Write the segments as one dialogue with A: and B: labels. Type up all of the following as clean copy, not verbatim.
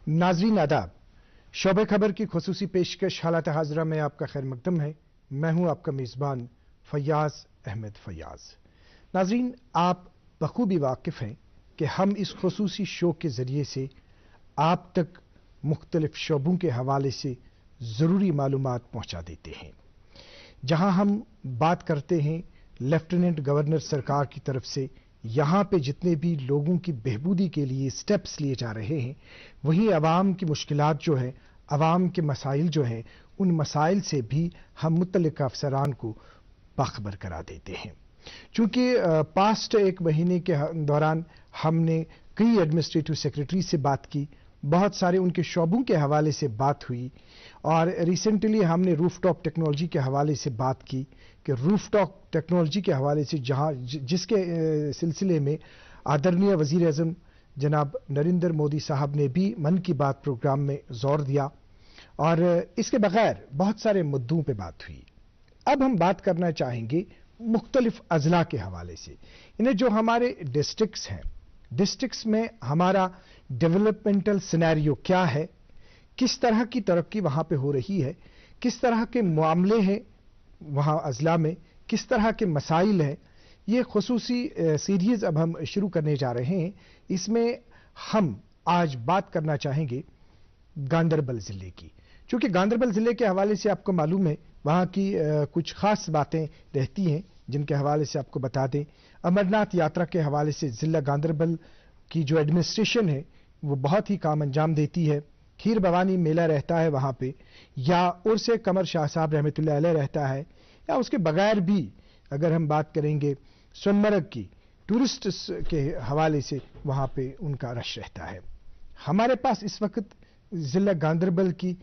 A: नाज़रीन आदाब, शोबे खबर की खुसूसी पेशकश हालात हाज़रा में आपका खैर मकदम है। मैं हूं आपका मेज़बान फयाज अहमद फयाज। नाज़रीन, आप बखूबी वाकिफ़ हैं कि हम इस खुसूसी शो के ज़रिए से आप तक मुख्तलिफ शोबों के हवाले से ज़रूरी मालूमात पहुँचा देते हैं। जहाँ हम बात करते हैं लेफ्टिनेंट गवर्नर सरकार की तरफ से यहाँ पे जितने भी लोगों की बेहबूदी के लिए स्टेप्स लिए जा रहे हैं, वहीं अवाम की मुश्किलात जो है, अवाम के मसाइल जो हैं, उन मसाइल से भी हम मुतल्लिक़ अफसरान को बाखबर करा देते हैं। चूँकि पास्ट एक महीने के दौरान हमने कई एडमिनिस्ट्रेटिव सेक्रेटरी से बात की, बहुत सारे उनके शोबों के हवाले से बात हुई, और रिसेंटली हमने रूफटॉप टेक्नोलॉजी के हवाले से बात की कि रूफटॉप टेक्नोलॉजी के हवाले से जहां जिसके सिलसिले में आदरणीय वज़ीर आज़म जनाब नरेंद्र मोदी साहब ने भी मन की बात प्रोग्राम में जोर दिया, और इसके बगैर बहुत सारे मुद्दों पे बात हुई। अब हम बात करना चाहेंगे मुख्तलिफ अजला के हवाले से। इन्हें जो हमारे डिस्ट्रिक्ट्स हैं, डिस्ट्रिक्ट्स में हमारा डेवलपमेंटल सिनेरियो क्या है, किस तरह की तरक्की वहां पे हो रही है, किस तरह के मामले हैं वहां अजला में, किस तरह के मसाइल हैं। ये खुसूसी सीरीज अब हम शुरू करने जा रहे हैं। इसमें हम आज बात करना चाहेंगे गांदरबल जिले की। चूंकि गांदरबल जिले के हवाले से आपको मालूम है वहां की कुछ खास बातें रहती हैं जिनके हवाले से आपको बता दें। अमरनाथ यात्रा के हवाले से जिला गांदरबल की जो एडमिनिस्ट्रेशन है वो बहुत ही काम अंजाम देती है। खीर भवानी मेला रहता है वहां पे, या उर्से कमर शाह साहब रहमतुल्लाह अलैह रहता है, या उसके बगैर भी अगर हम बात करेंगे सोनमर्ग की टूरिस्ट के हवाले से वहां पे उनका रश रहता है। हमारे पास इस वक्त जिला गांदरबल की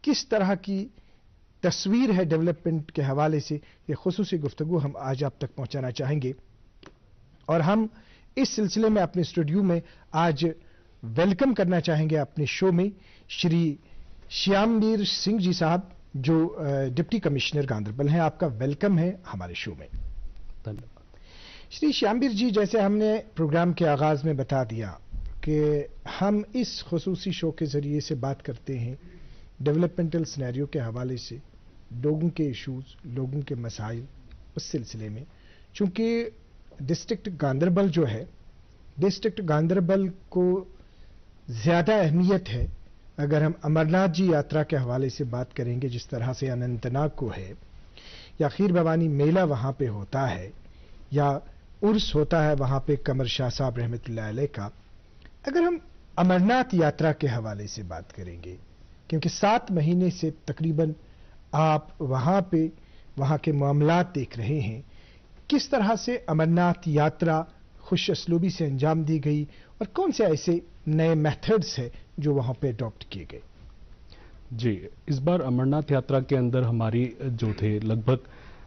A: किस तरह की तस्वीर है डेवलपमेंट के हवाले से, ये खुसूसी गुफ्तगू हम आज आप तक पहुंचाना चाहेंगे। और हम इस सिलसिले में अपने स्टूडियो में आज वेलकम करना चाहेंगे अपने शो में श्री श्यामवीर सिंह जी साहब, जो डिप्टी कमिश्नर गांदरबल हैं। आपका वेलकम है हमारे शो में। धन्यवाद। श्री श्यामवीर जी, जैसे हमने प्रोग्राम के आगाज में बता दिया कि हम इस खुसूसी शो के जरिए से बात करते हैं डेवलपमेंटल सिनेरियो के हवाले से, लोगों के इशूज, लोगों के मसाइल, उस सिलसिले में। चूंकि डिस्ट्रिक्ट गांदरबल जो है, डिस्ट्रिक्ट गांदरबल को ज्यादा अहमियत है अगर हम अमरनाथ जी यात्रा के हवाले से बात करेंगे, जिस तरह से अनंतनाग को है, या खीर भवानी मेला वहां पे होता है, या उर्स होता है वहां पे कमर शाह साहब रहमतुल्लाह अलैह का। अगर हम अमरनाथ यात्रा के हवाले से बात करेंगे, क्योंकि 7 महीने से तकरीबन आप वहां पे वहां के मामलात देख रहे हैं, किस तरह से अमरनाथ यात्रा खुश असलूबी से अंजाम दी गई, और कौन से ऐसे नए मेथड्स हैं जो वहां पे अडॉप्ट किए गए?
B: जी, इस बार अमरनाथ यात्रा के अंदर हमारी जो थे लगभग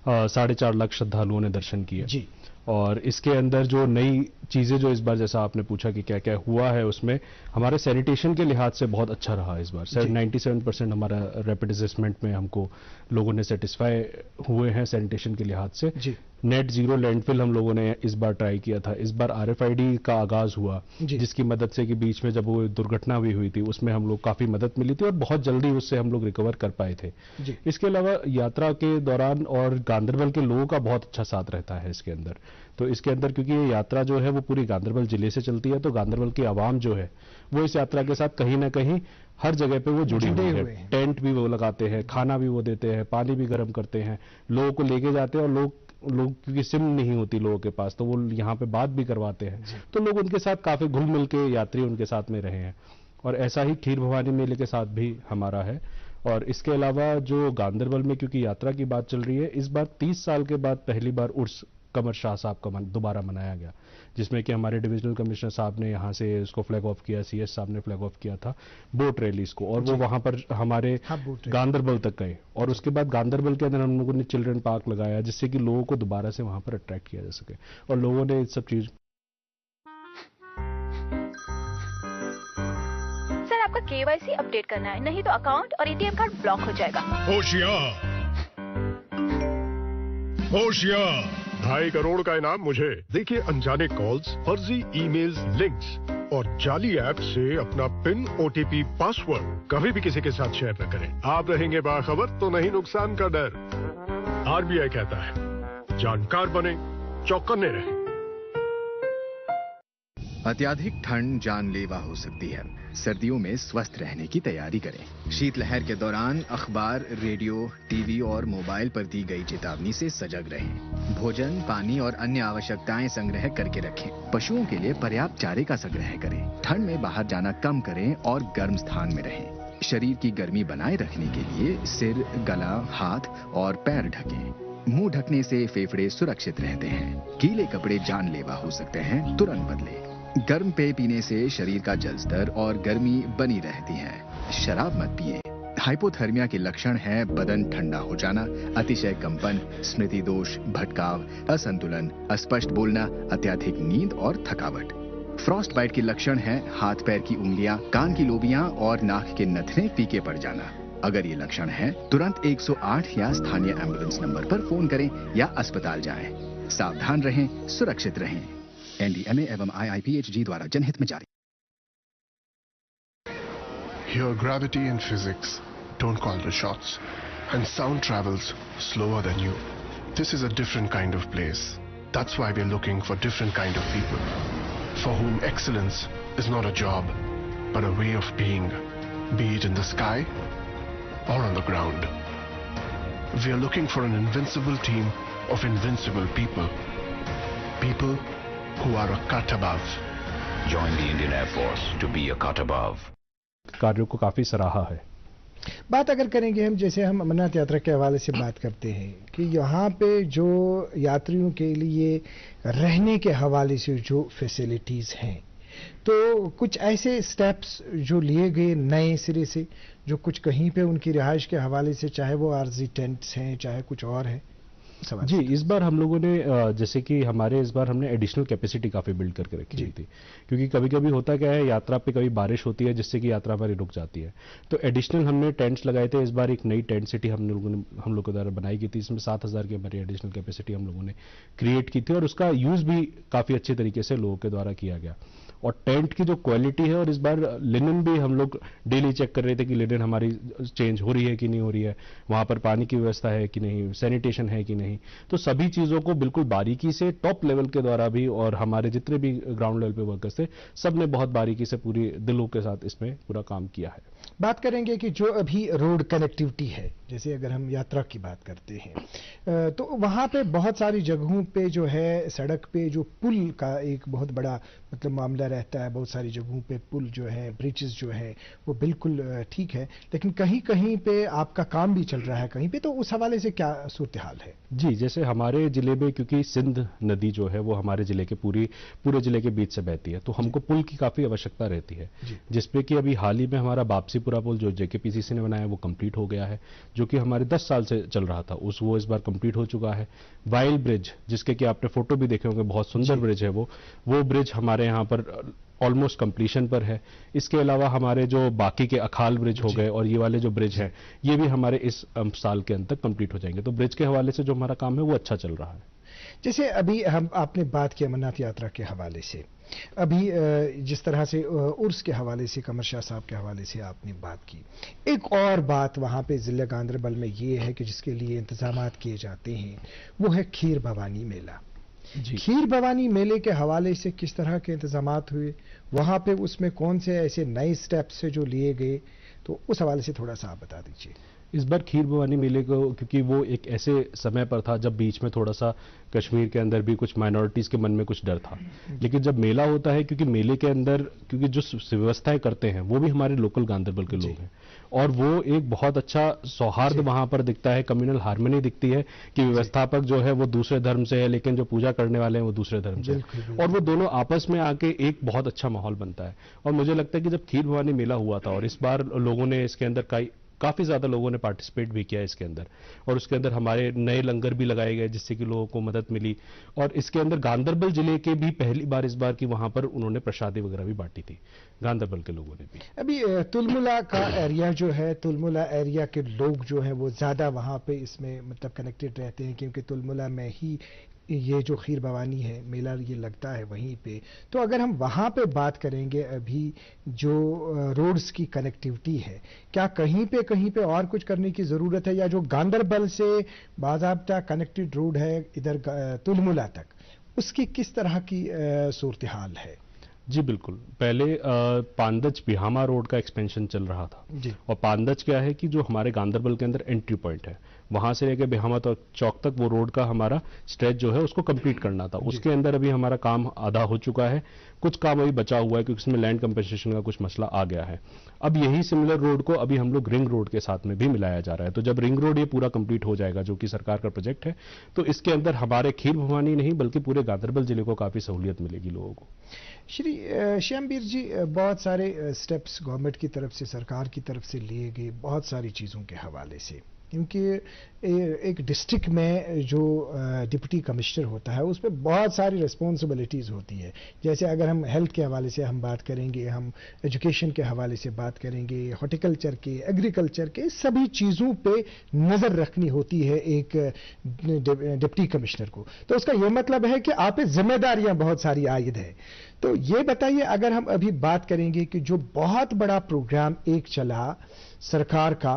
B: 4.5 लाख श्रद्धालुओं ने दर्शन किए जी। और इसके अंदर जो नई चीजें जो इस बार, जैसा आपने पूछा कि क्या क्या हुआ है, उसमें हमारे सैनिटेशन के लिहाज से बहुत अच्छा रहा इस बार। 97% हमारा रैपिड असेसमेंट में हमको लोगों ने सेटिस्फाई हुए हैं सैनिटेशन के लिहाज से जी। नेट जीरो लैंडफिल हम लोगों ने इस बार ट्राई किया था। इस बार RFID का आगाज हुआ, जिसकी मदद से कि बीच में जब वो दुर्घटना भी हुई थी उसमें हम लोग काफी मदद मिली थी और बहुत जल्दी उससे हम लोग रिकवर कर पाए थे जी। इसके अलावा यात्रा के दौरान और गांदरबल के लोगों का बहुत अच्छा साथ रहता है इसके अंदर। तो इसके अंदर क्योंकि ये यात्रा जो है वो पूरी गांदरबल जिले से चलती है, तो गांदरबल की आवाम जो है वो इस यात्रा के साथ कहीं ना कहीं हर जगह पे वो जुड़ी हुई है। टेंट भी वो लगाते हैं, खाना भी वो देते हैं, पानी भी गर्म करते हैं, लोगों को लेके जाते हैं, और लोग क्योंकि सिम नहीं होती लोगों के पास, तो वो यहाँ पे बात भी करवाते हैं, तो लोग उनके साथ काफी घुल मिल के यात्री उनके साथ में रहे हैं। और ऐसा ही खीर भवानी मेले के साथ भी हमारा है। और इसके अलावा जो गांदरबल में क्योंकि यात्रा की बात चल रही है, इस बार 30 साल के बाद पहली बार उर्स कमर शाह साहब का दोबारा मनाया गया, जिसमें कि हमारे डिविजनल कमिश्नर साहब ने यहाँ से उसको फ्लैग ऑफ किया, CS साहब ने फ्लैग ऑफ किया था बोट रैलीज को, और वो वहां पर हमारे गांदरबल तक गए। और उसके बाद गांदरबल के अंदर हम लोगों ने चिल्ड्रन पार्क लगाया, जिससे कि लोगों को दोबारा से वहां पर अट्रैक्ट किया जा सके, और लोगों ने इस सब चीज।
C: सर, आपका KYC अपडेट करना है, नहीं तो अकाउंट और ATM कार्ड ब्लॉक हो जाएगा।
D: होशियार, होशियार, 2.5 करोड़ का इनाम मुझे। देखिए अनजाने कॉल्स, फर्जी ईमेल्स, लिंक्स, और जाली ऐप से अपना पिन, ओटीपी, पासवर्ड कभी भी किसी के साथ शेयर न करें। आप रहेंगे बाखबर तो नहीं नुकसान का डर। आरबीआई कहता है, जानकार बने, चौकन्ने रहें।
E: अत्यधिक ठंड जानलेवा हो सकती है। सर्दियों में स्वस्थ रहने की तैयारी करें। शीतलहर के दौरान अखबार, रेडियो, टीवी और मोबाइल पर दी गई चेतावनी से सजग रहें। भोजन, पानी और अन्य आवश्यकताएं संग्रह करके रखें। पशुओं के लिए पर्याप्त चारे का संग्रह करें। ठंड में बाहर जाना कम करें और गर्म स्थान में रहें। शरीर की गर्मी बनाए रखने के लिए सिर, गला, हाथ और पैर ढकें। मुंह ढकने से फेफड़े सुरक्षित रहते हैं। गीले कपड़े जानलेवा हो सकते हैं, तुरंत बदलें। गर्म पेय पीने से शरीर का जल स्तर और गर्मी बनी रहती है। शराब मत पिए। हाइपोथर्मिया के लक्षण है बदन ठंडा हो जाना, अतिशय कंपन, स्मृति दोष, भटकाव, असंतुलन, अस्पष्ट बोलना, अत्यधिक नींद और थकावट। फ्रॉस्ट बाइट के लक्षण है हाथ पैर की उंगलियां, कान की लोबियां और नाक के नथने फीके पड़ जाना। अगर ये लक्षण है तुरंत 108 या स्थानीय एम्बुलेंस नंबर पर फोन करें या अस्पताल जाएं। सावधान रहें, सुरक्षित रहें। एनडीएमए एवं IIPHG द्वारा जनहित में जारी।
F: Here gravity and physics don't call the shots, and sound travels slower than you. This is a different kind of place. That's why we're looking for different kind of people, for whom excellence is not a job, but a way of being, be it in the sky or on the ground. We are looking for an invincible team of invincible people. People who are a cut above.
G: Join the Indian Air Force to be a cut above.
B: कार्यों को काफी सराहा है।
A: बात अगर करेंगे हम, जैसे हम अमरनाथ यात्रा के हवाले से बात करते हैं कि यहाँ पे जो यात्रियों के लिए रहने के हवाले से जो फैसिलिटीज हैं, तो कुछ ऐसे स्टेप्स जो लिए गए नए सिरे से, जो कुछ कहीं पे उनकी रिहाइश के हवाले से, चाहे वो आरजी टेंट्स हैं, चाहे कुछ और है।
B: जी, इस बार हम लोगों ने जैसे कि हमारे इस बार हमने एडिशनल कैपेसिटी काफी बिल्ड करके रखी हुई थी, क्योंकि कभी कभी होता क्या है, यात्रा पे कभी बारिश होती है जिससे कि यात्रा हमारी रुक जाती है। तो एडिशनल हमने टेंट्स लगाए थे। इस बार एक नई टेंट सिटी हम लोगों के द्वारा बनाई गई थी। इसमें 7000 की हमारी एडिशनल कैपेसिटी हम लोगों ने क्रिएट की थी और उसका यूज भी काफी अच्छे तरीके से लोगों के द्वारा किया गया। और टेंट की जो क्वालिटी है, और इस बार लिनन भी हम लोग डेली चेक कर रहे थे कि लिनन हमारी चेंज हो रही है कि नहीं हो रही है, वहां पर पानी की व्यवस्था है कि नहीं, सैनिटेशन है कि नहीं। तो सभी चीजों को बिल्कुल बारीकी से टॉप लेवल के द्वारा भी, और हमारे जितने भी ग्राउंड लेवल पे वर्कर्स थे, सब ने बहुत बारीकी से पूरी दिलों के साथ इसमें पूरा काम किया है।
A: बात करेंगे कि जो अभी रोड कनेक्टिविटी है, जैसे अगर हम यात्रा की बात करते हैं, तो वहां पे बहुत सारी जगहों पे जो है सड़क पे जो पुल का एक बहुत बड़ा मतलब मामला रहता है। बहुत सारी जगहों पे पुल जो है, ब्रिजेस जो है, वो बिल्कुल ठीक है, लेकिन कहीं कहीं पे आपका काम भी चल रहा है कहीं पे, तो उस हवाले से क्या सूरत हाल है?
B: जी, जैसे हमारे जिले में, क्योंकि सिंध नदी जो है वो हमारे जिले के पूरे जिले के बीच से बहती है, तो हमको पुल की काफी आवश्यकता रहती है, जिसपे कि अभी हाल ही में हमारा बापसीपुरा पुल जो JKPCC ने बनाया वो कंप्लीट हो गया है, जो कि हमारे 10 साल से चल रहा था, वो इस बार कंप्लीट हो चुका है। वाइल ब्रिज, जिसके कि आपने फोटो भी देखे होंगे, बहुत सुंदर ब्रिज है वो ब्रिज हमारे यहाँ पर ऑलमोस्ट कंप्लीशन पर है। इसके अलावा हमारे जो बाकी के अखाल ब्रिज हो गए और ये वाले जो ब्रिज हैं, ये भी हमारे इस साल के अंत तक कंप्लीट हो जाएंगे। तो ब्रिज के हवाले से जो हमारा काम है वो अच्छा चल रहा है।
A: जैसे अभी आपने बात की अमरनाथ यात्रा के हवाले से, अभी जिस तरह से उर्स के हवाले से, कमर शाह साहब के हवाले से आपने बात की, एक और बात वहाँ पे ज़िला गांदरबल में ये है कि जिसके लिए इंतजामात किए जाते हैं, वो है खीर भवानी मेला। खीर भवानी मेले के हवाले से किस तरह के इंतजामात हुए वहाँ पे, उसमें कौन से ऐसे नए स्टेप्स जो लिए गए, तो उस हवाले से थोड़ा सा आप बता दीजिए।
B: इस बार खीर भवानी मेले को, क्योंकि वो एक ऐसे समय पर था जब बीच में थोड़ा सा कश्मीर के अंदर भी कुछ माइनॉरिटीज के मन में कुछ डर था, लेकिन जब मेला होता है, क्योंकि मेले के अंदर क्योंकि जो व्यवस्थाएं करते हैं वो भी हमारे लोकल गांदरबल के लोग हैं, और वो एक बहुत अच्छा सौहार्द वहां पर दिखता है, कम्युनल हार्मनी दिखती है कि व्यवस्थापक जो है वो दूसरे धर्म से है, लेकिन जो पूजा करने वाले हैं वो दूसरे धर्म से है, और वो दोनों आपस में आके एक बहुत अच्छा माहौल बनता है। और मुझे लगता है कि जब खीर भवानी मेला हुआ था, और इस बार लोगों ने इसके अंदर काफी ज्यादा लोगों ने पार्टिसिपेट भी किया इसके अंदर, और उसके अंदर हमारे नए लंगर भी लगाए गए जिससे कि लोगों को मदद मिली, और इसके अंदर गांदरबल जिले के भी पहली बार इस बार की वहां पर उन्होंने प्रसादी वगैरह भी बांटी थी, गांदरबल के लोगों ने भी।
A: अभी तुलमुला का एरिया जो है, तुलमुला एरिया के लोग जो हैं वो ज्यादा वहां पे इसमें मतलब कनेक्टेड रहते हैं, क्योंकि तुलमुला में ही ये जो खीर भवानी है मेला ये लगता है वहीं पे, तो अगर हम वहाँ पे बात करेंगे अभी जो रोड्स की कनेक्टिविटी है, क्या कहीं पे और कुछ करने की ज़रूरत है, या जो गांदरबल से बाज़ाब्ता कनेक्टेड रोड है इधर तुलमुला तक, उसकी किस तरह की सूरत हाल है?
B: जी बिल्कुल, पहले पांदच बिहामा रोड का एक्सपेंशन चल रहा था
A: जी।
B: और पांदच क्या है कि जो हमारे गांदरबल के अंदर एंट्री पॉइंट है, वहां से लेकर बिहामा चौक तक वो रोड का हमारा स्ट्रेच जो है उसको कंप्लीट करना था। उसके अंदर अभी हमारा काम आधा हो चुका है, कुछ काम अभी बचा हुआ है क्योंकि इसमें लैंड कंपनसेशन का कुछ मसला आ गया है। अब यही सिमिलर रोड को अभी हम लोग रिंग रोड के साथ में भी मिलाया जा रहा है। तो जब रिंग रोड ये पूरा कंप्लीट हो जाएगा, जो कि सरकार का प्रोजेक्ट है, तो इसके अंदर हमारे खीर भवानी नहीं बल्कि पूरे गांदरबल जिले को काफी सहूलियत मिलेगी लोगों को।
A: श्री श्यामवीर जी, बहुत सारे स्टेप्स गवर्नमेंट की तरफ से, सरकार की तरफ से लिए गए बहुत सारी चीज़ों के हवाले से, क्योंकि एक डिस्ट्रिक्ट में जो डिप्टी कमिश्नर होता है उस पर बहुत सारी रिस्पॉन्सिबिलिटीज़ होती है। जैसे अगर हम हेल्थ के हवाले से हम बात करेंगे, हम एजुकेशन के हवाले से बात करेंगे, हॉर्टिकल्चर के, एग्रीकल्चर के, सभी चीज़ों पे नज़र रखनी होती है एक डिप्टी कमिश्नर को। तो उसका ये मतलब है कि आप पे जिम्मेदारियां बहुत सारी आयद है। तो ये बताइए, अगर हम अभी बात करेंगे कि जो बहुत बड़ा प्रोग्राम एक चला सरकार का,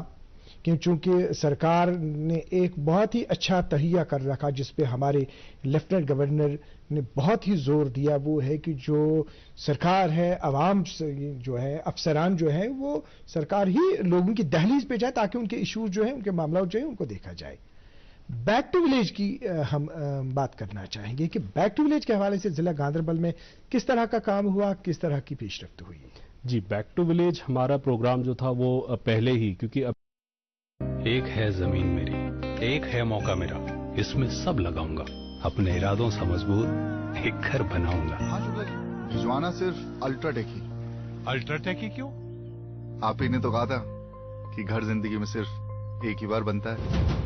A: क्योंकि सरकार ने एक बहुत ही अच्छा तहिया कर रखा जिस पे हमारे लेफ्टिनेंट गवर्नर ने बहुत ही जोर दिया, वो है कि जो सरकार है, आवाम जो है, अफसरान जो है, वो सरकार ही लोगों की दहलीज पे जाए ताकि उनके इशूज जो है, उनके मामला जो है, उनको देखा जाए। बैक टू विलेज की हम बात करना चाहेंगे कि बैक टू विलेज के हवाले से जिला गांदरबल में किस तरह का काम हुआ, किस तरह की पेशरफ्त हुई?
B: जी, बैक टू विलेज हमारा प्रोग्राम जो था वो पहले ही, क्योंकि अब
H: एक है जमीन मेरी, एक है मौका मेरा, इसमें सब लगाऊंगा, अपने इरादों से मजबूत एक घर बनाऊंगा।
I: हाँ शुक्ला जी, भिजवाना सिर्फ अल्ट्राटेक ही।
H: अल्ट्राटेक ही क्यों?
I: आप ही ने तो कहा था कि घर जिंदगी में सिर्फ एक ही बार बनता है।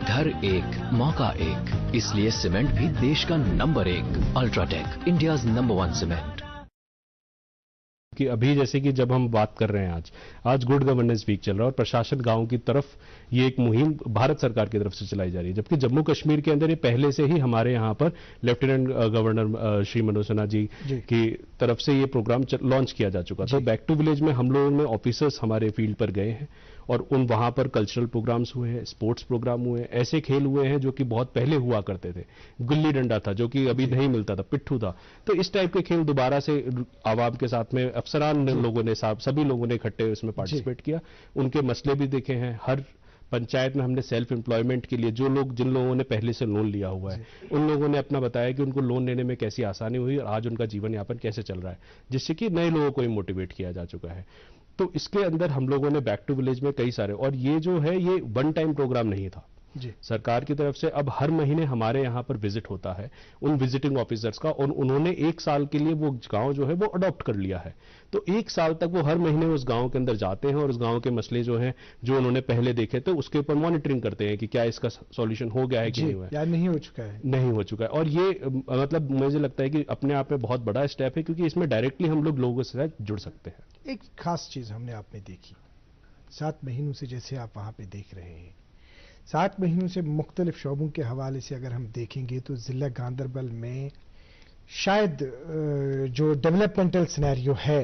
J: घर एक, मौका एक, इसलिए सीमेंट भी देश का number 1। UltraTech, India's number 1 cement.
B: कि अभी जैसे कि जब हम बात कर रहे हैं, आज गुड गवर्नेंस वीक चल रहा है और प्रशासन गांव की तरफ ये एक मुहिम भारत सरकार की तरफ से चलाई जा रही है, जबकि जम्मू कश्मीर के अंदर ये पहले से ही हमारे यहाँ पर लेफ्टिनेंट गवर्नर श्री मनोज सिन्हा जी की तरफ से ये प्रोग्राम लॉन्च किया जा चुका था। बैक टू विलेज में हम लोगों में ऑफिसर्स हमारे फील्ड पर गए हैं और वहां पर कल्चरल प्रोग्राम्स हुए हैं, स्पोर्ट्स प्रोग्राम हुए हैं, ऐसे खेल हुए हैं जो कि बहुत पहले हुआ करते थे। गुल्ली डंडा था जो कि अभी नहीं मिलता था, पिट्ठू था। तो इस टाइप के खेल दोबारा से आवाम के साथ में अफसरान लोगों ने, सभी लोगों ने इकट्ठे उसमें पार्टिसिपेट किया, उनके मसले भी देखे हैं। हर पंचायत में हमने सेल्फ एम्प्लॉयमेंट के लिए जिन लोगों ने पहले से लोन लिया हुआ है, उन लोगों ने अपना बताया कि उनको लोन लेने में कैसी आसानी हुई और आज उनका जीवन यापन कैसे चल रहा है, जिससे कि नए लोगों को मोटिवेट किया जा चुका है। तो इसके अंदर हम लोगों ने बैक टू विलेज में कई सारे, और ये जो है ये वन टाइम प्रोग्राम नहीं था जी। सरकार की तरफ से अब हर महीने हमारे यहाँ पर विजिट होता है उन विजिटिंग ऑफिसर्स का, और उन्होंने 1 साल के लिए वो गांव जो है वो अडॉप्ट कर लिया है। तो 1 साल तक वो हर महीने उस गांव के अंदर जाते हैं और उस गांव के मसले जो हैं, जो उन्होंने पहले देखे थे, उसके ऊपर मॉनिटरिंग करते हैं कि क्या इसका सॉल्यूशन हो गया है कि नहीं हुआ है,
A: या नहीं हो चुका है,
B: नहीं हो चुका है। और ये मतलब मुझे लगता है कि अपने आप में बहुत बड़ा स्टेप है, क्योंकि इसमें डायरेक्टली हम लोग लोगों से जुड़ सकते हैं।
A: एक खास चीज हमने आप में देखी, 7 महीनों से जैसे आप वहां पे देख रहे हैं, 7 महीनों से मुख्तलिफ शोबों के हवाले से अगर हम देखेंगे तो जिला गांदरबल में शायद जो डेवलपमेंटल सिनेरियो है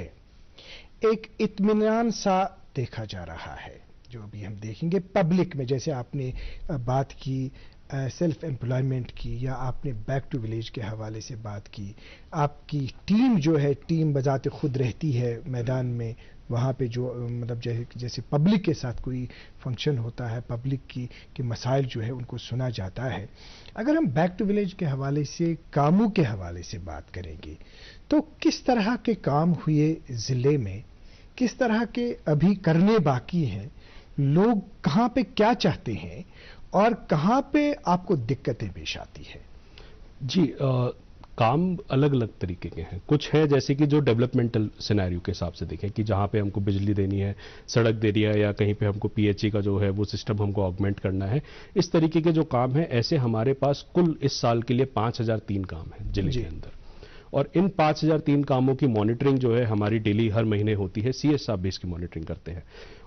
A: एक इत्मीनान सा देखा जा रहा है। जो अभी हम देखेंगे पब्लिक में, जैसे आपने बात की सेल्फ एम्प्लॉयमेंट की, या आपने बैक टू विलेज के हवाले से बात की, आपकी टीम जो है, टीम बजाते खुद रहती है मैदान में, वहाँ पे जो मतलब जैसे पब्लिक के साथ कोई फंक्शन होता है, पब्लिक की मसाइल जो है उनको सुना जाता है। अगर हम बैक टू विलेज के हवाले से, कामों के हवाले से बात करेंगे तो किस तरह के काम हुए ज़िले में, किस तरह के अभी करने बाकी हैं, लोग कहाँ पे क्या चाहते हैं और कहाँ पे आपको दिक्कतें पेश आती है?
B: जी, काम अलग अलग तरीके के हैं। कुछ है जैसे कि जो डेवलपमेंटल सिनेरियो के हिसाब से देखें कि जहाँ पे हमको बिजली देनी है, सड़क देनी है, या कहीं पे हमको पीएचई का जो है वो सिस्टम हमको ऑगमेंट करना है, इस तरीके के जो काम है, ऐसे हमारे पास कुल इस साल के लिए 5003 काम है जिले के अंदर। और इन 5003 कामों की मॉनिटरिंग जो है हमारी डेली हर महीने होती है, सीएस साहब भी इसकी मॉनिटरिंग करते हैं।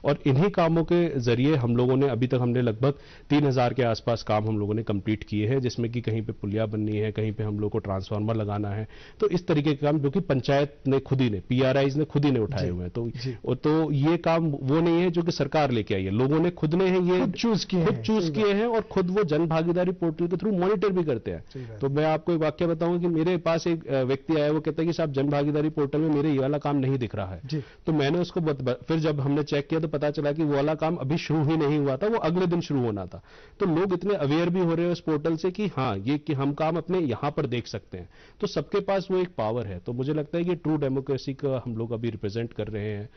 B: और इन्हीं कामों के जरिए हम लोगों ने अभी तक हमने लगभग 3000 के आसपास काम हम लोगों ने कंप्लीट किए हैं, जिसमें कि कहीं पे पुलिया बननी है, कहीं पे हम लोग को ट्रांसफार्मर लगाना है। तो इस तरीके के काम जो कि पंचायत ने खुद ही ने, PRIs ने खुद ही ने उठाए हुए हैं। तो ये काम वो नहीं है जो कि सरकार लेके आई है, लोगों ने खुद ने ये
A: चूज किए हैं
B: और खुद वो जन भागीदारी पोर्टल के थ्रू मॉनिटर भी करते हैं। तो मैं आपको एक वाक्य बताऊं कि मेरे पास एक व्यक्ति आया, वो कहता है कि साहब जन भागीदारी पोर्टल में मेरे ये वाला काम नहीं दिख रहा है। तो मैंने उसको फिर जब हमने चेक किया तो पता चला कि वो वाला काम अभी शुरू ही नहीं हुआ था, वो अगले दिन शुरू होना था। तो लोग इतने अवेयर भी हो रहे हैं उस पोर्टल से कि हाँ, ये कि हम काम अपने यहां पर देख सकते हैं। तो सबके पास वो एक पावर है। तो मुझे लगता है कि ट्रू डेमोक्रेसी का हम लोग अभी रिप्रेजेंट कर रहे हैं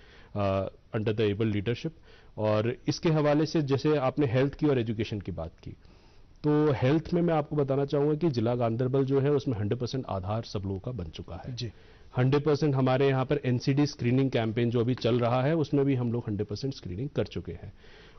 B: अंडर द एबल लीडरशिप। और इसके हवाले से जैसे आपने हेल्थ की और एजुकेशन की बात की, तो हेल्थ में मैं आपको बताना चाहूंगा कि जिला गांधरबल जो है उसमें 100% आधार सब लोगों का बन चुका है जी। 100% हमारे यहाँ पर NCD स्क्रीनिंग कैंपेन जो अभी चल रहा है उसमें भी हम लोग 100% स्क्रीनिंग कर चुके हैं।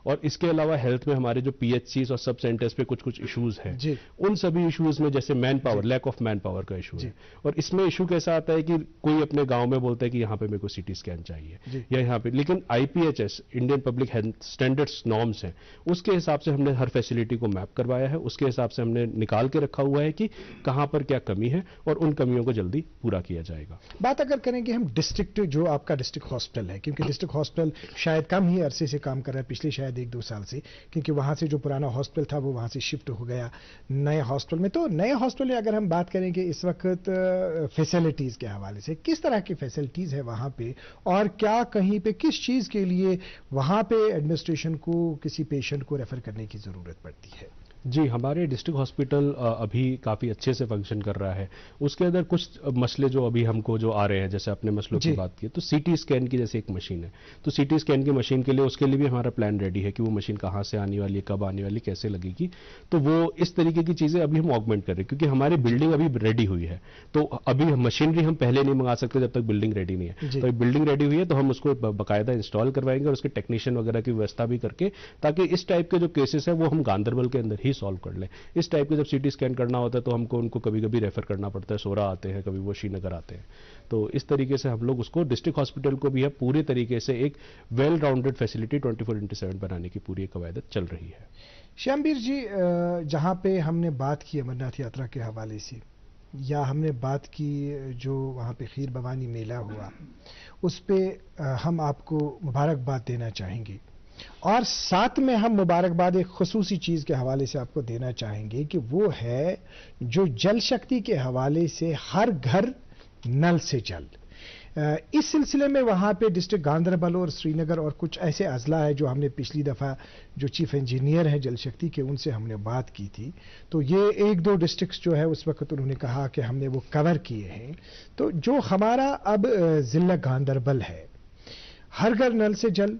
B: और इसके अलावा हेल्थ में हमारे जो PHCs और सब सेंटर्स पे कुछ इश्यूज हैं, उन सभी इश्यूज में जैसे man power, lack of man power का इशू है। और इसमें इशू कैसा आता है कि कोई अपने गांव में बोलता है कि यहाँ पे मेरे को CT स्कैन चाहिए या यहाँ पे, लेकिन IPHS Indian public health standards norms हैं, उसके हिसाब से हमने हर फैसिलिटी को मैप करवाया है। उसके हिसाब से हमने निकाल के रखा हुआ है कि कहाँ पर क्या कमी है और उन कमियों को जल्दी पूरा किया जाएगा।
A: बात अगर करेंगे हम डिस्ट्रिक्ट, जो आपका डिस्ट्रिक्ट हॉस्पिटल है, क्योंकि डिस्ट्रिक्ट हॉस्पिटल शायद कम ही अरसे से काम कर रहा है, पिछले शायद 1-2 साल से, क्योंकि वहां से जो पुराना हॉस्पिटल था वो वहां से शिफ्ट हो गया नए हॉस्पिटल में। तो नए हॉस्पिटल में अगर हम बात करेंगे इस वक्त फैसिलिटीज के हवाले से, किस तरह की फैसिलिटीज है वहां पे, और क्या कहीं पे किस चीज के लिए वहां पे एडमिनिस्ट्रेशन को किसी पेशेंट को रेफर करने की जरूरत पड़ती है?
B: जी, हमारे डिस्ट्रिक्ट हॉस्पिटल अभी काफ़ी अच्छे से फंक्शन कर रहा है। उसके अंदर कुछ मसले जो अभी हमको जो आ रहे हैं, जैसे आपने मसलों की बात की, तो CT स्कैन की जैसे एक मशीन है, तो CT स्कैन की मशीन के लिए उसके लिए भी हमारा प्लान रेडी है कि वो मशीन कहाँ से आने वाली है, कब आने वाली, कैसे लगेगी। तो वो इस तरीके की चीज़ें अभी हम ऑगमेंट कर रहे हैं, क्योंकि हमारी बिल्डिंग अभी रेडी हुई है। तो अभी मशीनरी हम पहले नहीं मंगा सकते जब तक बिल्डिंग रेडी नहीं है। तो बिल्डिंग रेडी हुई है तो हम उसको बाकायदा इंस्टॉल करवाएंगे और उसके टेक्नीशियन वगैरह की व्यवस्था भी करके, ताकि इस टाइप के जो केसेस है वो हम गांधरबल के अंदर ही सॉल्व कर लें। इस टाइप के जब CT स्कैन करना होता है तो हमको उनको कभी कभी रेफर करना पड़ता है, सोरा आते हैं, कभी वो श्रीनगर आते हैं। तो इस तरीके से हम लोग उसको डिस्ट्रिक्ट हॉस्पिटल को भी है पूरी तरीके से एक वेल राउंडेड फैसिलिटी 24/7 बनाने की पूरी कवायद चल रही है।
A: श्यामवीर जी, जहां पे हमने बात की अमरनाथ यात्रा के हवाले से, या हमने बात की जो वहाँ पे खीर भवानी मेला हुआ, उस पर हम आपको मुबारकबाद देना चाहेंगे। और साथ में हम मुबारकबाद एक खुसूसी चीज़ के हवाले से आपको देना चाहेंगे कि वो है जो जल शक्ति के हवाले से हर घर नल से जल। इस सिलसिले में वहाँ पे डिस्ट्रिक्ट गांधरबल और श्रीनगर और कुछ ऐसे अजला है जो हमने पिछली दफ़ा जो चीफ इंजीनियर हैं जल शक्ति के, उनसे हमने बात की थी। तो ये 1-2 डिस्ट्रिक्ट्स जो है उस वक्त उन्होंने कहा कि हमने वो कवर किए हैं। तो जो हमारा अब ज़िला गांधरबल है, हर घर नल से जल,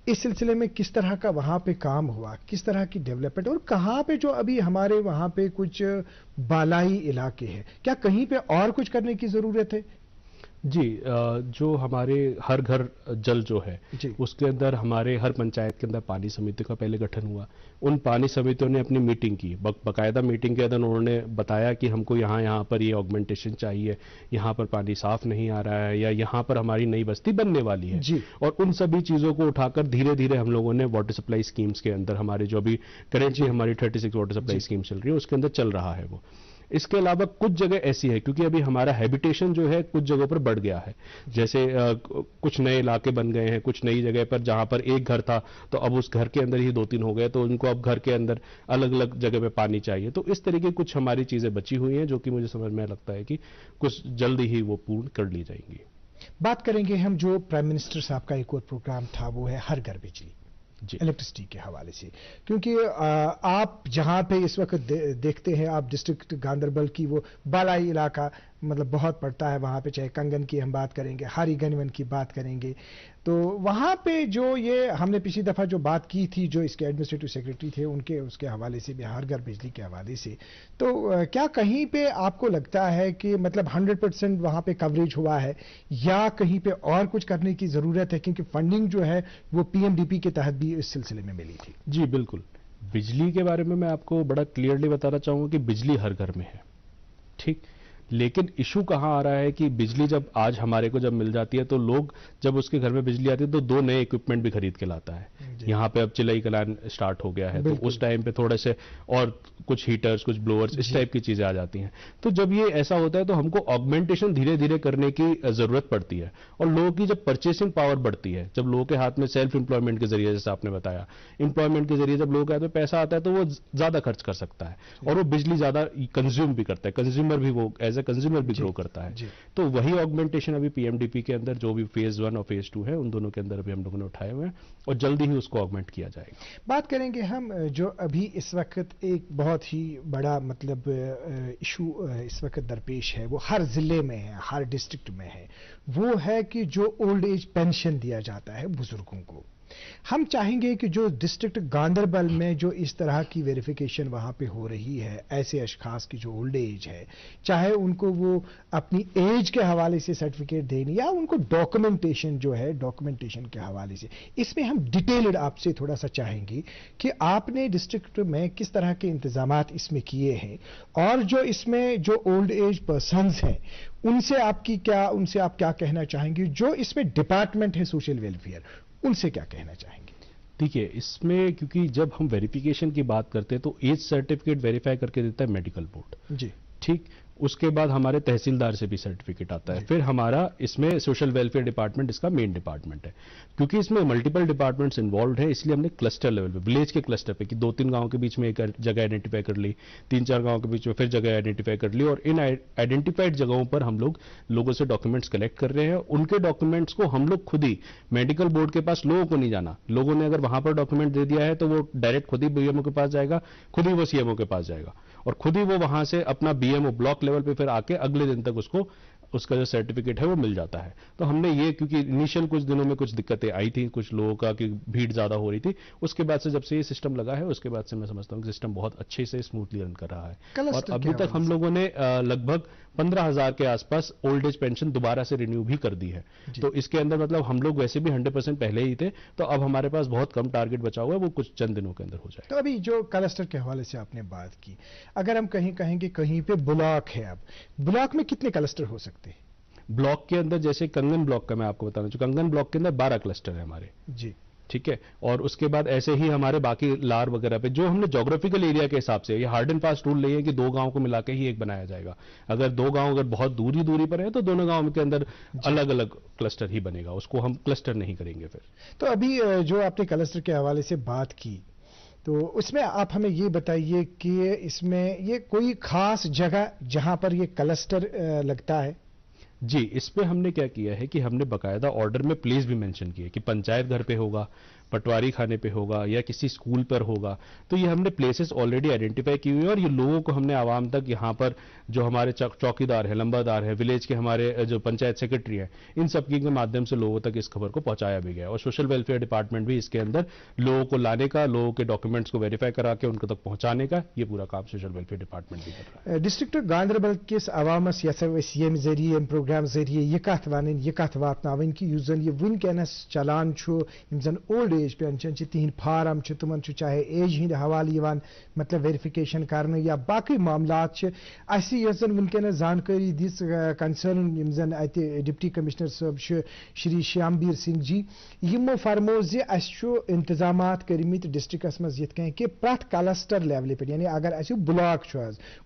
A: इस सिलसिले में किस तरह का वहाँ पे काम हुआ, किस तरह की डेवलपमेंट, और कहाँ पे जो अभी हमारे वहाँ पे कुछ बालाई इलाके हैं, क्या कहीं पे और कुछ करने की ज़रूरत है?
B: जी, जो हमारे हर घर जल जो है उसके अंदर हमारे हर पंचायत के अंदर पानी समिति का पहले गठन हुआ। उन पानी समितियों ने अपनी मीटिंग की, बाकायदा मीटिंग के अंदर उन्होंने बताया कि हमको यहाँ पर ये ऑगमेंटेशन चाहिए, यहाँ पर पानी साफ नहीं आ रहा है, या यहाँ पर हमारी नई बस्ती बनने वाली है जी। और उन सभी चीज़ों को उठाकर धीरे धीरे हम लोगों ने वाटर सप्लाई स्कीम्स के अंदर, हमारे जो अभी करेंटली हमारी 36 वाटर सप्लाई स्कीम चल रही है उसके अंदर चल रहा है वो। इसके अलावा कुछ जगह ऐसी है, क्योंकि अभी हमारा हैबिटेशन जो है कुछ जगहों पर बढ़ गया है, जैसे कुछ नए इलाके बन गए हैं, कुछ नई जगह पर जहां पर एक घर था तो अब उस घर के अंदर ही 2-3 हो गए, तो उनको अब घर के अंदर अलग अलग जगह पे पानी चाहिए। तो इस तरीके कुछ हमारी चीजें बची हुई हैं जो कि मुझे समझ में लगता है कि कुछ जल्दी ही वो पूर्ण कर ली जाएंगी।
A: बात करेंगे हम जो प्राइम मिनिस्टर साहब का एक और प्रोग्राम था, वो है हर घर बिजली, इलेक्ट्रिसिटी के हवाले से, क्योंकि आप जहां पे इस वक्त देखते हैं, आप डिस्ट्रिक्ट गांधरबल की वो बालाई इलाका मतलब बहुत पड़ता है वहां पे, चाहे कंगन की हम बात करेंगे, हारी गनवन की बात करेंगे, तो वहां पे जो ये हमने पिछली दफा जो बात की थी, जो इसके एडमिनिस्ट्रेटिव सेक्रेटरी थे उनके उसके हवाले से भी, हर घर बिजली के हवाले से, तो क्या कहीं पे आपको लगता है कि मतलब 100% वहां पे कवरेज हुआ है, या कहीं पे और कुछ करने की जरूरत है, क्योंकि फंडिंग जो है वो PMDP के तहत भी इस सिलसिले में मिली थी?
B: जी बिल्कुल, बिजली के बारे में मैं आपको बड़ा क्लियरली बताना चाहूंगा कि बिजली हर घर में है, ठीक, लेकिन इशू कहां आ रहा है कि बिजली जब आज हमारे को जब मिल जाती है तो लोग जब उसके घर में बिजली आती है तो 2 नए इक्विपमेंट भी खरीद के लाता है। यहाँ पे अब चिलई कलान स्टार्ट हो गया है, तो उस टाइम पे थोड़े से और कुछ हीटर्स, कुछ ब्लोअर्स, इस टाइप की चीजें आ जाती हैं। तो जब ये ऐसा होता है तो हमको ऑगमेंटेशन धीरे धीरे करने की जरूरत पड़ती है, और लोगों की जब परचेसिंग पावर बढ़ती है, जब लोगों के हाथ में सेल्फ एम्प्लॉयमेंट के जरिए, जैसे आपने बताया, एम्प्लॉयमेंट के जरिए जब लोगों के हाथ में पैसा आता है तो वो ज्यादा खर्च कर सकता है और वो बिजली ज्यादा कंज्यूम भी करता है, कंज्यूमर भी, वो एज ए कंज्यूमर भी ग्रो करता है। तो वही ऑगमेंटेशन अभी पीएमडीपी के अंदर जो भी फेज 1 और फेज 2 है, उन दोनों के अंदर अभी हम लोगों ने उठाए हुए हैं और जल्दी ही उसको ऑगमेंट किया जाएगा।
A: बात करेंगे हम जो अभी इस वक्त एक बहुत ही बड़ा मतलब इशू इस वक्त दरपेश है, वो हर जिले में है, हर डिस्ट्रिक्ट में है, वो है कि जो ओल्ड एज पेंशन दिया जाता है बुजुर्गों को। हम चाहेंगे कि जो डिस्ट्रिक्ट गांधरबल में जो इस तरह की वेरिफिकेशन वहां पे हो रही है, ऐसे अशखास की जो ओल्ड एज है, चाहे उनको वो अपनी एज के हवाले से सर्टिफिकेट देनी या उनको डॉक्यूमेंटेशन जो है डॉक्यूमेंटेशन के हवाले से, इसमें हम डिटेल्ड आपसे थोड़ा सा चाहेंगे कि आपने डिस्ट्रिक्ट में किस तरह के इंतजामात इसमें किए हैं, और जो इसमें जो ओल्ड एज पर्सन्स हैं उनसे आप क्या कहना चाहेंगे, जो इसमें डिपार्टमेंट है सोशल वेलफेयर, उनसे क्या कहना चाहेंगे?
B: देखिए, इसमें क्योंकि जब हम वेरिफिकेशन की बात करते हैं तो एज सर्टिफिकेट वेरीफाई करके देता है मेडिकल बोर्ड
A: जी,
B: ठीक। उसके बाद हमारे तहसीलदार से भी सर्टिफिकेट आता है, फिर हमारा इसमें सोशल वेलफेयर डिपार्टमेंट इसका मेन डिपार्टमेंट है। क्योंकि इसमें मल्टीपल डिपार्टमेंट्स इन्वॉल्व है, इसलिए हमने क्लस्टर लेवल पे, विलेज के क्लस्टर पे, कि 2-3 गांव के बीच में एक जगह आइडेंटिफाई कर ली, 3-4 गांव के बीच में फिर जगह आइडेंटिफाई कर ली, और इन आइडेंटिफाइड जगहों पर हम लोग लोगों से डॉक्यूमेंट्स कलेक्ट कर रहे हैं। उनके डॉक्यूमेंट्स को हम लोग खुद ही, मेडिकल बोर्ड के पास लोगों को नहीं जाना, लोगों ने अगर वहां पर डॉक्यूमेंट दे दिया है तो वो डायरेक्ट खुद ही बीएमओ के पास जाएगा, खुद ही वो सीएमओ के पास जाएगा, और खुद ही वो वहां से अपना बीएमओ ब्लॉक लेवल पे फिर आके अगले दिन तक उसका जो सर्टिफिकेट है वो मिल जाता है। तो हमने ये, क्योंकि इनिशियल कुछ दिनों में कुछ दिक्कतें आई थी, कुछ लोगों का कि भीड़ ज्यादा हो रही थी, उसके बाद से जब से ये सिस्टम लगा है उसके बाद से मैं समझता हूँ कि सिस्टम बहुत अच्छे से स्मूथली रन कर रहा है। और अभी तक हम लोगों ने लगभग 15,000 के आसपास ओल्ड एज पेंशन दोबारा से रिन्यू भी कर दी है। तो इसके अंदर मतलब हम लोग वैसे भी 100% पहले ही थे, तो अब हमारे पास बहुत कम टारगेट बचा हुआ है, वो कुछ चंद दिनों के अंदर हो जाए।
A: तो अभी जो क्लस्टर के हवाले से आपने बात की, अगर हम कहेंगे कहीं पे ब्लॉक है, अब ब्लॉक में कितने क्लस्टर हो सकते हैं?
B: ब्लॉक के अंदर जैसे कंगन ब्लॉक का मैं आपको बताना चाहूँ, कंगन ब्लॉक के अंदर 12 क्लस्टर है हमारे
A: जी,
B: ठीक है। और उसके बाद ऐसे ही हमारे बाकी लार वगैरह पे जो हमने ज्योग्राफिकल एरिया के हिसाब से, ये हार्ड एंड फास्ट रूल नहीं है कि 2 गांव को मिला के ही एक बनाया जाएगा। अगर 2 गांव अगर बहुत दूरी पर है तो दोनों गांव के अंदर अलग अलग क्लस्टर ही बनेगा, उसको हम क्लस्टर नहीं करेंगे फिर।
A: तो अभी जो आपने क्लस्टर के हवाले से बात की, तो उसमें आप हमें ये बताइए कि इसमें ये कोई खास जगह जहां पर ये क्लस्टर लगता है?
B: जी, इस पे हमने क्या किया है कि हमने बकायदा ऑर्डर में प्लेस भी मेंशन किया कि पंचायत घर पे होगा, पटवारी खाने पे होगा या किसी स्कूल पर होगा। तो ये हमने प्लेसेस ऑलरेडी आइडेंटिफाई की हुई है, और ये लोगों को हमने आवाम तक, यहाँ पर जो हमारे चौकीदार है, लंबादार है, विलेज के हमारे जो पंचायत सेक्रेटरी हैं, इन सबकी के माध्यम से लोगों तक इस खबर को पहुंचाया भी गया। और सोशल वेलफेयर डिपार्टमेंट भी इसके अंदर लोगों को लाने का, लोगों के डॉक्यूमेंट्स को वेरीफाई करा के उनको तक पहुंचाने का, ये पूरा काम सोशल वेलफेयर डिपार्टमेंट भी कर रहा है।
A: डिस्ट्रिक्ट गांधरबल किस अवामस यम जरिए प्रोग्राम जरिए ये कत वन ये कत वातन कि जन ये वनकस चलान जन ओल्ड एज पेंशन फार्म तुम चाहे एज हंद हवाले मतलब वेरिफिकेशन करने या बाकी मामलात वनकस जानकारी दिस कंसर्न जन डिप्टी कमिश्नर साहब श्री श्यामबीर सिंह जी, यमो फरमो इंतजामात करमित डिस्ट्रिक्टस मज कि प्रथ क्लस्टर लेवल पे, यानी अगर ब्लॉक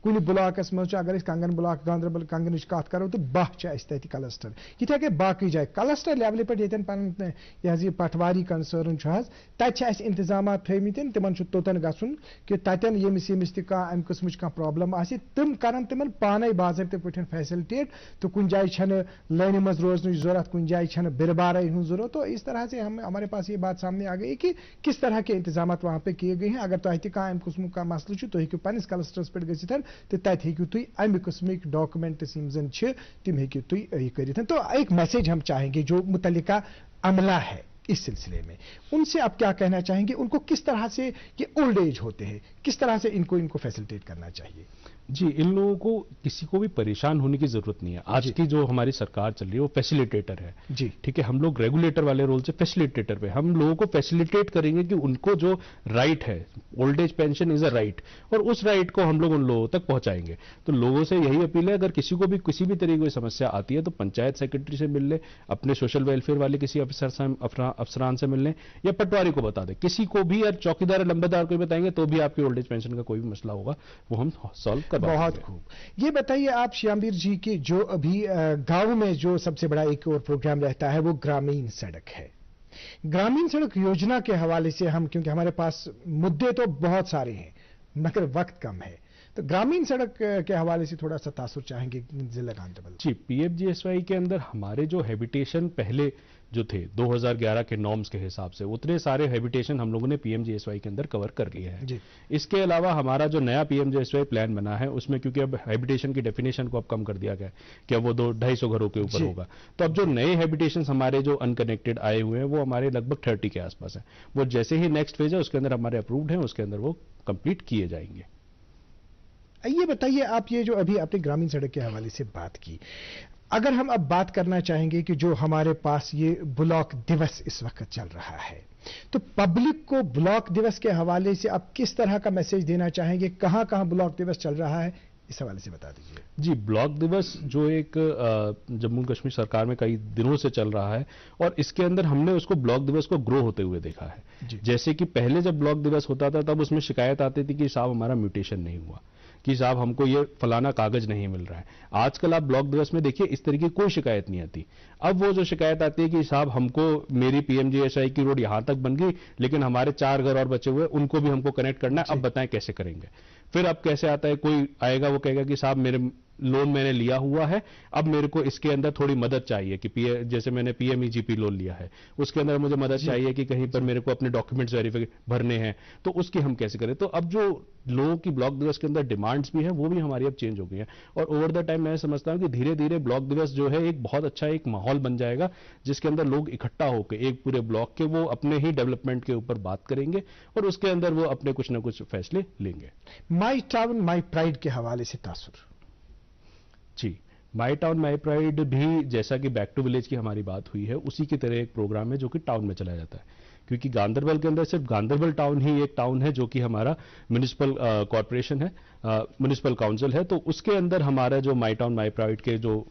A: कुन ब्लॉकस मज अगर कंगन ब्लॉक गांधरबल कंगन कत करो तो 12 क्लस्टर, ये कि बाकी जाए क्लस्टर लेवल पे पन यह पटवारी कंसर्न तत इंतजाम थमित तिमन तोतन गन कि तन यमिस यमिस अमि किस्म प्रॉब्लम तम कर तिमन पाने बाज़ाब्ते पे फैसिलिटेट, तो कुछ जाए लाइन मज रोजन जरूरत, कुछ जाए बिरबार जरूरत। तो इस तरह से हमारे पास ये बात सामने आ गई कि किस तरह के इंतजाम वहाँ पे किए गए हैं। अगर तुम अमि किस्म का मसल तुम हेकू पन्निस क्लस्टरस पे गसित तो तत हेकू तुम अमि किस्म डॉक्यूमेंट्स यम तम हेकू तुम यह कर। तो एक मैसेज हम चाहेंगे जो मुतल्लिका अमला है इस सिलसिले में, उनसे आप क्या कहना चाहेंगे? उनको किस तरह से ये ओल्ड एज होते हैं, किस तरह से इनको फैसिलिटेट करना चाहिए?
B: जी, इन लोगों को किसी को भी परेशान होने की जरूरत नहीं है। आज की जो हमारी सरकार चल रही है वो फैसिलिटेटर है जी, ठीक है। हम लोग रेगुलेटर वाले रोल से फैसिलिटेटर पे, हम लोगों को फैसिलिटेट करेंगे कि उनको जो राइट है, old age pension is a right, और उस राइट को हम लोग उन लोगों तक पहुंचाएंगे। तो लोगों से यही अपील है, अगर किसी को भी किसी भी तरीके की समस्या आती है तो पंचायत सेक्रेटरी से मिल ले, अपने सोशल वेलफेयर वाले किसी अफसरान से मिल ले, या पटवारी को बता दे, किसी को भी, या चौकीदार लंबेदार को बताएंगे तो भी आपकी ओल्ड एज पेंशन का कोई भी मसला होगा वो हम सॉल्व
A: बहुत खूब। ये बताइए आप श्यामवीर जी कि जो अभी गांव में जो सबसे बड़ा एक और प्रोग्राम रहता है वो ग्रामीण सड़क है। ग्रामीण सड़क योजना के हवाले से हम, क्योंकि हमारे पास मुद्दे तो बहुत सारे हैं मगर वक्त कम है, तो ग्रामीण सड़क के हवाले से थोड़ा सा तासुर चाहेंगे जिला गांधरबल।
B: जी, पीएमजीएसवाई के अंदर हमारे जो हैबिटेशन पहले जो थे 2011 के नॉर्म्स के हिसाब से, उतने सारे हैबिटेशन हम लोगों ने पीएमजीएसवाई के अंदर कवर कर लिए हैं। इसके अलावा हमारा जो नया पीएमजीएसवाई प्लान बना है उसमें, क्योंकि अब हैबिटेशन की डेफिनेशन को अब कम कर दिया गया कि अब वो 250 घरों के ऊपर होगा, तो अब जो नए हैबिटेशन हमारे जो अनकनेक्टेड आए हुए हैं वो हमारे लगभग 30 के आसपास है। वो जैसे ही नेक्स्ट फेज है उसके अंदर हमारे अप्रूव्ड हैं, उसके अंदर वो कंप्लीट किए जाएंगे।
A: ये बताइए आप, ये जो अभी आपने ग्रामीण सड़क के हवाले से बात की, अगर हम अब बात करना चाहेंगे कि जो हमारे पास ये ब्लॉक दिवस इस वक्त चल रहा है, तो पब्लिक को ब्लॉक दिवस के हवाले से आप किस तरह का मैसेज देना चाहेंगे? कहां कहां ब्लॉक दिवस चल रहा है, इस हवाले से बता दीजिए।
B: जी, ब्लॉक दिवस जो एक जम्मू कश्मीर सरकार में कई दिनों से चल रहा है, और इसके अंदर हमने उसको ब्लॉक दिवस को ग्रो होते हुए देखा है। जैसे कि पहले जब ब्लॉक दिवस होता था तब उसमें शिकायत आती थी कि साहब हमारा म्यूटेशन नहीं हुआ, कि साहब हमको ये फलाना कागज नहीं मिल रहा है। आजकल आप ब्लॉक दिवस में देखिए इस तरीके की कोई शिकायत नहीं आती। अब वो जो शिकायत आती है कि साहब हमको मेरी पीएमजीएसवाई की रोड यहां तक बन गई लेकिन हमारे 4 घर और बचे हुए उनको भी हमको कनेक्ट करना है, अब बताएं कैसे करेंगे। फिर अब कैसे आता है, कोई आएगा वो कहेगा कि साहब मेरे लोन मैंने लिया हुआ है, अब मेरे को इसके अंदर थोड़ी मदद चाहिए कि जैसे मैंने पीएमईजीपी लोन लिया है उसके अंदर मुझे मदद चाहिए कि कहीं पर मेरे को अपने डॉक्यूमेंट्स वेरीफाई भरने हैं, तो उसकी हम कैसे करें। तो अब जो लोगों की ब्लॉक दिवस के अंदर डिमांड्स भी है वो भी हमारी अब चेंज हो गई है, और ओवर द टाइम मैं समझता हूं कि धीरे धीरे ब्लॉक दिवस जो है एक बहुत अच्छा एक माहौल बन जाएगा जिसके अंदर लोग इकट्ठा होकर एक पूरे ब्लॉक के वो अपने ही डेवलपमेंट के ऊपर बात करेंगे और उसके अंदर वो अपने कुछ ना कुछ फैसले लेंगे।
A: माई टाउन माई प्राइड के हवाले से तासुर।
B: जी, माई टाउन माई प्राइड भी जैसा कि बैक टू विलेज की हमारी बात हुई है उसी की तरह एक प्रोग्राम है जो कि टाउन में चलाया जाता है, क्योंकि गांदरबल के अंदर सिर्फ गांदरबल टाउन ही एक टाउन है जो कि हमारा म्युनिसिपल कॉर्पोरेशन है, म्युनिसिपल काउंसिल है। तो उसके अंदर हमारा जो माई टाउन माई प्राइड के जो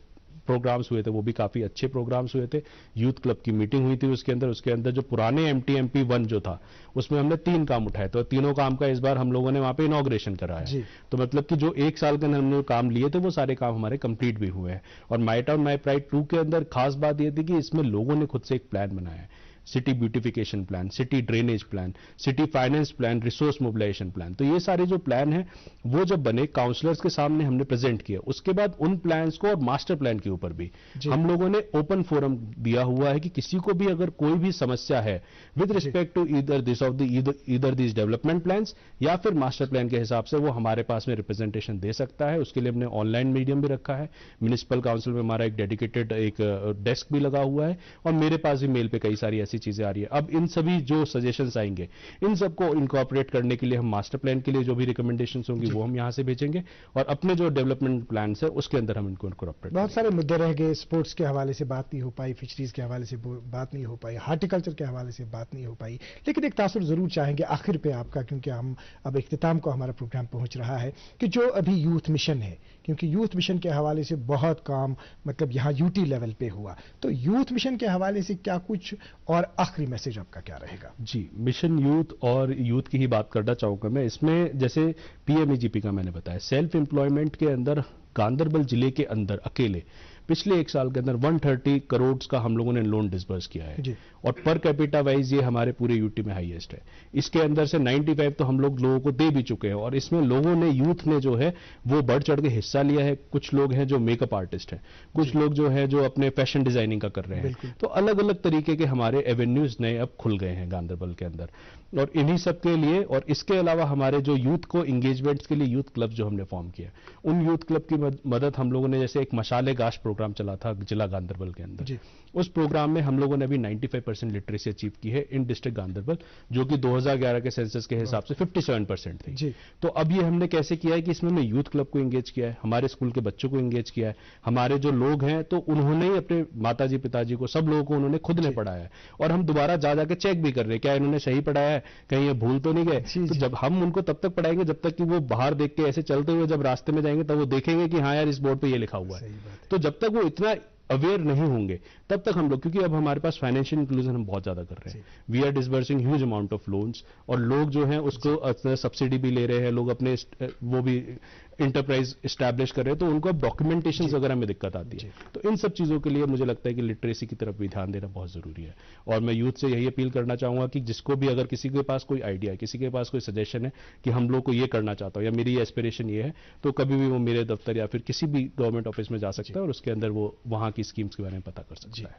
B: प्रोग्राम्स हुए थे वो भी काफी अच्छे प्रोग्राम्स हुए थे। यूथ क्लब की मीटिंग हुई थी उसके अंदर जो पुराने MTMP 1 जो था उसमें हमने 3 काम उठाए, तो तीनों काम का इस बार हम लोगों ने वहां पे इनॉग्रेशन कराया। तो मतलब कि जो 1 साल के अंदर हमने काम लिए थे वो सारे काम हमारे कंप्लीट भी हुए हैं। और माई टाउन माई प्राइड 2 के अंदर खास बात यह थी कि इसमें लोगों ने खुद से एक प्लान बनाया है, city beautification plan, city drainage plan, city finance plan, resource mobilisation plan. तो ये सारे जो प्लान हैं वो जब बने काउंसलर्स के सामने हमने प्रेजेंट किया, उसके बाद उन प्लान्स को और मास्टर प्लान के ऊपर भी हम लोगों ने ओपन फोरम दिया हुआ है कि किसी को भी अगर कोई भी समस्या है with respect to either this development plans या फिर मास्टर प्लान के हिसाब से वो हमारे पास में रिप्रेजेंटेशन दे सकता है। उसके लिए हमने ऑनलाइन मीडियम भी रखा है, म्युनिसिपल काउंसिल में हमारा एक डेडिकेटेड एक डेस्क भी लगा हुआ है और मेरे पास भी मेल पे कई सारी ऐसी चीजें आ रही है। अब इन सभी जो सजेशंस आएंगे इन सबको इनकॉर्पोरेट करने के लिए हम मास्टर प्लान के लिए जो भी रिकमेंडेशंस होंगी वो हम यहां से भेजेंगे और अपने जो डेवलपमेंट प्लान है उसके अंदर हम इनको इनकॉर्पोरेट।
A: बहुत सारे मुद्दे रह गए, स्पोर्ट्स के हवाले से बात नहीं हो पाई, फिशरीज के हवाले से बात नहीं हो पाई, हार्टिकल्चर के हवाले से बात नहीं हो पाई, लेकिन एक तासुर जरूर चाहेंगे आखिर पे आपका, क्योंकि हम अब इख्तिताम को हमारा प्रोग्राम पहुंच रहा है, कि जो अभी यूथ मिशन है, क्योंकि यूथ मिशन के हवाले से बहुत काम मतलब यहाँ यूटी लेवल पे हुआ, तो यूथ मिशन के हवाले से क्या कुछ और आखिरी मैसेज आपका क्या रहेगा?
B: जी, मिशन यूथ और यूथ की ही बात करना चाहूंगा मैं इसमें। जैसे पीएमईजीपी का मैंने बताया, सेल्फ एम्प्लॉयमेंट के अंदर गांदरबल जिले के अंदर अकेले पिछले 1 साल के अंदर 130 करोड़ का हम लोगों ने लोन डिसबर्स किया है और पर कैपिटा वाइज ये हमारे पूरे यूटी में हाईएस्ट है। इसके अंदर से 95 तो हम लोगों को दे भी चुके हैं और इसमें लोगों ने, यूथ ने जो है वो बढ़ चढ़ के हिस्सा लिया है। कुछ लोग हैं जो मेकअप आर्टिस्ट हैं, कुछ लोग जो है जो अपने फैशन डिजाइनिंग का कर रहे हैं, तो अलग अलग तरीके के हमारे एवेन्यूज नए अब खुल गए हैं गांदरबल के अंदर। और इन्हीं सब के लिए और इसके अलावा हमारे जो यूथ को एंगेजमेंट्स के लिए यूथ क्लब जो हमने फॉर्म किया, उन यूथ क्लब की मदद हम लोगों ने, जैसे एक मशाले गाश प्रोग्राम चला था जिला गांधरबल के अंदर। उस प्रोग्राम में हम लोगों ने अभी 95% लिटरेसी अचीव की है इन डिस्ट्रिक्ट गांधरबल, जो कि 2011 के सेंसस के हिसाब से 57% थी। तो अब ये हमने कैसे किया है कि इसमें हमने यूथ क्लब को एंगेज किया है, हमारे स्कूल के बच्चों को एंगेज किया है, हमारे जो लोग हैं तो उन्होंने ही अपने माताजी पिताजी को, सब लोगों को उन्होंने खुद ने पढ़ाया है, और हम दोबारा जा जाके चेक भी कर रहे हैं क्या इन्होंने सही पढ़ाया है, कहीं ये भूल तो नहीं गए। तो जब हम उनको तब तक पढ़ाएंगे जब तक कि वो बाहर देख के ऐसे चलते हुए जब रास्ते में जाएंगे तब वो देखेंगे कि हाँ यार इस बोर्ड पे ये लिखा हुआ है। तो जब तक वो इतना अवेयर नहीं होंगे तब तक हम लोग, क्योंकि अब हमारे पास फाइनेंशियल इंक्लूजन हम बहुत ज्यादा कर रहे हैं, we are disbursing huge amount of loans, और लोग जो हैं उसको सब्सिडी भी ले रहे हैं, लोग अपने वो भी इंटरप्राइज एस्टैब्लिश कर रहे हैं, तो उनको अब डॉक्यूमेंटेशन वगैरह में दिक्कत आती है। तो इन सब चीजों के लिए मुझे लगता है कि लिटरेसी की तरफ भी ध्यान देना बहुत जरूरी है। और मैं यूथ से यही अपील करना चाहूंगा कि जिसको भी, अगर किसी के पास कोई आइडिया है, किसी के पास कोई सजेशन है कि हम लोग को ये करना चाहता हूं या मेरी एस्पिरेशन ये है, तो कभी भी वो मेरे दफ्तर या फिर किसी भी गवर्नमेंट ऑफिस में जा सकता है और उसके अंदर वो वहां की स्कीम्स के बारे में पता कर सकता है।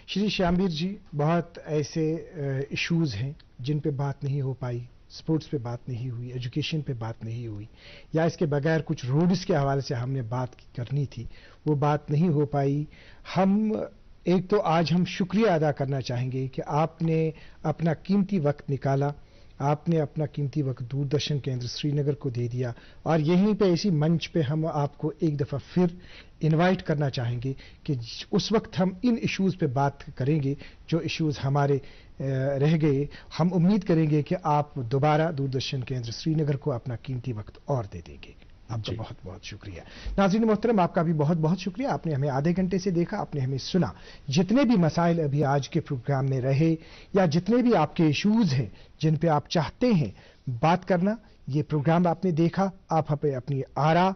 A: श्री श्यामवीर जी, बहुत ऐसे इश्यूज हैं जिन पे बात नहीं हो पाई, स्पोर्ट्स पे बात नहीं हुई, एजुकेशन पे बात नहीं हुई, या इसके बगैर कुछ रोड्स के हवाले से हमने बात करनी थी, वो बात नहीं हो पाई। एक तो आज हम शुक्रिया अदा करना चाहेंगे कि आपने अपना कीमती वक्त निकाला, आपने अपना कीमती वक्त दूरदर्शन केंद्र श्रीनगर को दे दिया, और यहीं पे इसी मंच पे हम आपको एक दफ़ा फिर इनवाइट करना चाहेंगे कि उस वक्त हम इन इश्यूज़ पे बात करेंगे जो इश्यूज़ हमारे रह गए। हम उम्मीद करेंगे कि आप दोबारा दूरदर्शन केंद्र श्रीनगर को अपना कीमती वक्त और दे देंगे। आपका बहुत बहुत शुक्रिया। नाज़रीन मोहतरम, आपका भी बहुत बहुत शुक्रिया, आपने हमें आधे घंटे से देखा, आपने हमें सुना। जितने भी मसाइल अभी आज के प्रोग्राम में रहे, या जितने भी आपके इश्यूज़ हैं जिन पे आप चाहते हैं बात करना, ये प्रोग्राम आपने देखा, आप हमें अपनी आरा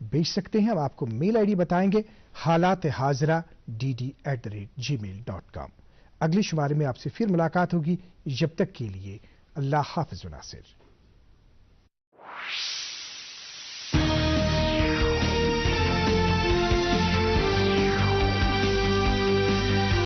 A: भेज सकते हैं। हम आपको मेल आईडी बताएंगे, halat-hazra@gmail.com। अगले शुमारे में आपसे फिर मुलाकात होगी। जब तक के लिए अल्लाह हाफ़िज़ व नासिर।